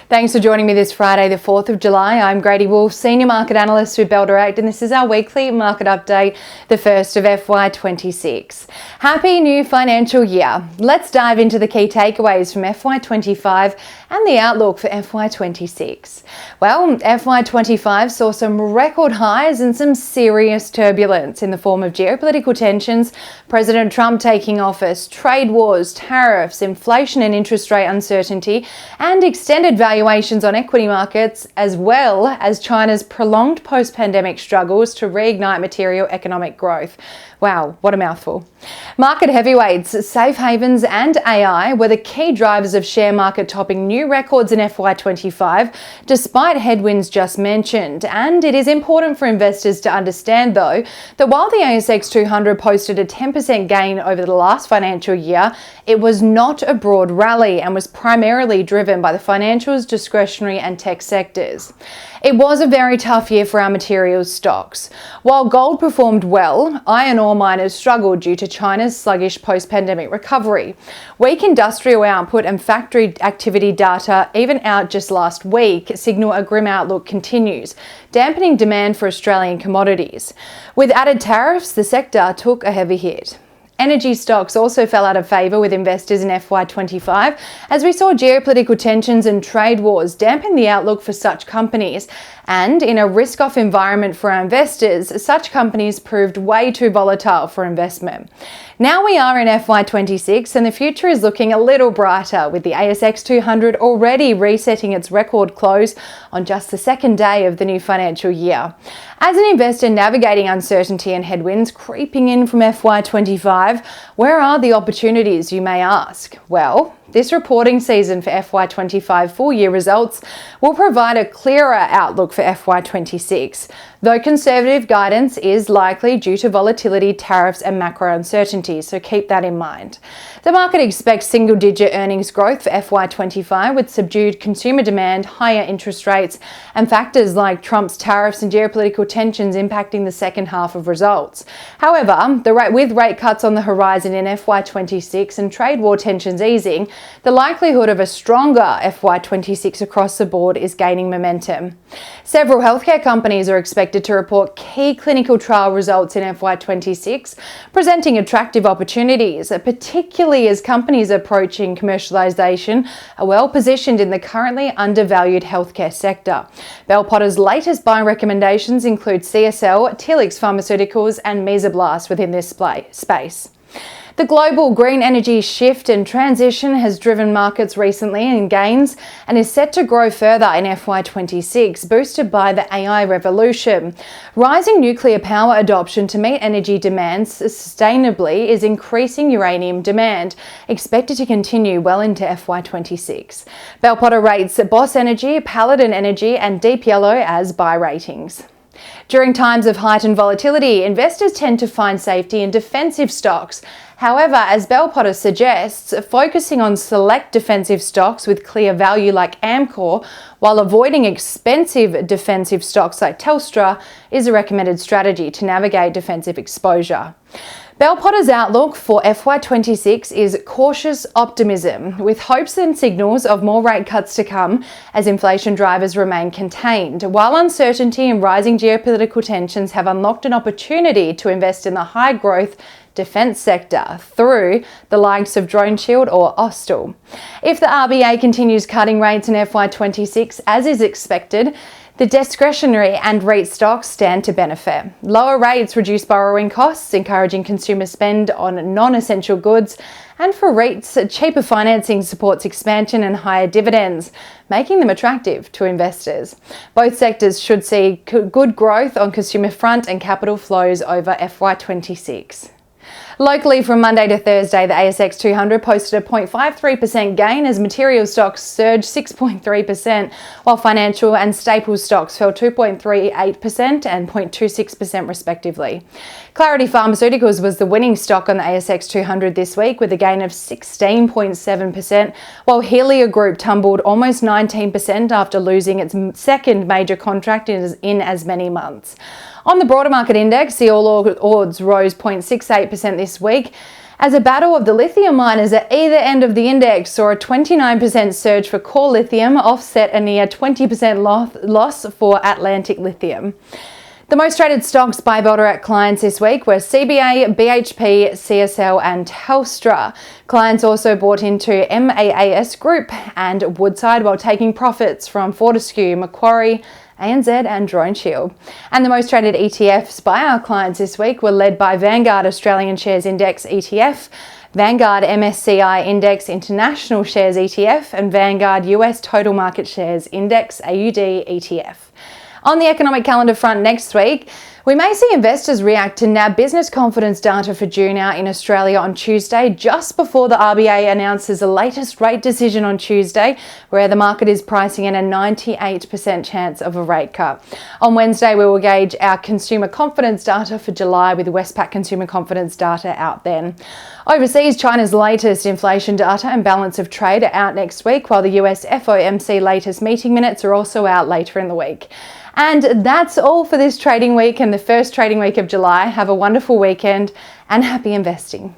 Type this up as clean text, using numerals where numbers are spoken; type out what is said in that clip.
Thanks for joining me this Friday, the 4th of July. I'm Grady, Senior Market Analyst with Bell Direct, and this is our weekly market update, the first of FY26. Happy new financial year. Let's dive into the key takeaways from FY25 and the outlook for FY26. Well, FY25 saw some record highs and some serious turbulence in the form of geopolitical tensions, President Trump taking office, trade wars, tariffs, inflation and interest rate uncertainty, and extended valuations on equity markets, as well as China's prolonged post-pandemic struggles to reignite material economic growth. Wow, what a mouthful. Market heavyweights, safe havens and AI were the key drivers of share market topping new records in FY25, despite headwinds just mentioned. And it is important for investors to understand, though, that while the ASX 200 posted a 10% gain over the last financial year, it was not a broad rally and was primarily driven by the financials, discretionary and tech sectors. It was a very tough year for our materials stocks. While gold performed well, iron ore miners struggled due to China's sluggish post-pandemic recovery. Weak industrial output and factory activity data, even out just last week, signal a grim outlook continues, dampening demand for Australian commodities. With added tariffs, the sector took a heavy hit. Energy stocks also fell out of favour with investors in FY25 as we saw geopolitical tensions and trade wars dampen the outlook for such companies. And in a risk-off environment for our investors, such companies proved way too volatile for investment. Now we are in FY26 and the future is looking a little brighter, with the ASX 200 already resetting its record close on just the second day of the new financial year. As an investor navigating uncertainty and headwinds creeping in from FY25, where are the opportunities, you may ask? Well, this reporting season for FY25 full-year results will provide a clearer outlook for FY26, though conservative guidance is likely due to volatility, tariffs and macro uncertainty, so keep that in mind. The market expects single-digit earnings growth for FY25 with subdued consumer demand, higher interest rates and factors like Trump's tariffs and geopolitical tensions impacting the second half of results. However, with rate cuts on the horizon in FY26 and trade war tensions easing, the likelihood of a stronger FY26 across the board is gaining momentum. Several healthcare companies are expected to report key clinical trial results in FY26, presenting attractive opportunities, particularly as companies approaching commercialisation are well positioned in the currently undervalued healthcare sector. Bell Potter's latest buy recommendations include CSL, Telix Pharmaceuticals and Mesoblast within this space. The global green energy shift and transition has driven markets recently in gains and is set to grow further in FY26, boosted by the AI revolution. Rising nuclear power adoption to meet energy demands sustainably is increasing uranium demand, expected to continue well into FY26. Bell Potter rates Boss Energy, Paladin Energy and Deep Yellow as buy ratings. During times of heightened volatility, investors tend to find safety in defensive stocks. However, as Bell Potter suggests, focusing on select defensive stocks with clear value like Amcor, while avoiding expensive defensive stocks like Telstra, is a recommended strategy to navigate defensive exposure. Bell Potter's outlook for FY26 is cautious optimism, with hopes and signals of more rate cuts to come as inflation drivers remain contained, while uncertainty and rising geopolitical tensions have unlocked an opportunity to invest in the high-growth defence sector through the likes of DroneShield or Austal. If the RBA continues cutting rates in FY26 as is expected, the discretionary and REIT stocks stand to benefit. Lower rates reduce borrowing costs, encouraging consumer spend on non-essential goods, and for REITs, cheaper financing supports expansion and higher dividends, making them attractive to investors. Both sectors should see good growth on consumer front and capital flows over FY26. Locally, from Monday to Thursday, the ASX 200 posted a 0.53% gain as material stocks surged 6.3%, while financial and staples stocks fell 2.38% and 0.26% respectively. Clarity Pharmaceuticals was the winning stock on the ASX 200 this week with a gain of 16.7%, while Helia Group tumbled almost 19% after losing its second major contract in as many months. On the broader market index, the All Ords rose 0.68% this week as a battle of the lithium miners at either end of the index saw a 29% surge for core lithium offset a near 20% loss for Atlantic Lithium. The most traded stocks by Builder Act clients this week were CBA, BHP, CSL and Telstra. Clients also bought into MAAS Group and Woodside while taking profits from Fortescue, Macquarie, ANZ and DroneShield. And the most traded ETFs by our clients this week were led by Vanguard Australian Shares Index ETF, Vanguard MSCI Index International Shares ETF and Vanguard US Total Market Shares Index AUD ETF. On the economic calendar front next week, we may see investors react to NAB business confidence data for June out in Australia on Tuesday, just before the RBA announces the latest rate decision on Tuesday, where the market is pricing in a 98% chance of a rate cut. On Wednesday, we will gauge our consumer confidence data for July with Westpac consumer confidence data out then. Overseas, China's latest inflation data and balance of trade are out next week, while the US FOMC latest meeting minutes are also out later in the week. And that's all for this trading week and the first trading week of July. Have a wonderful weekend and happy investing.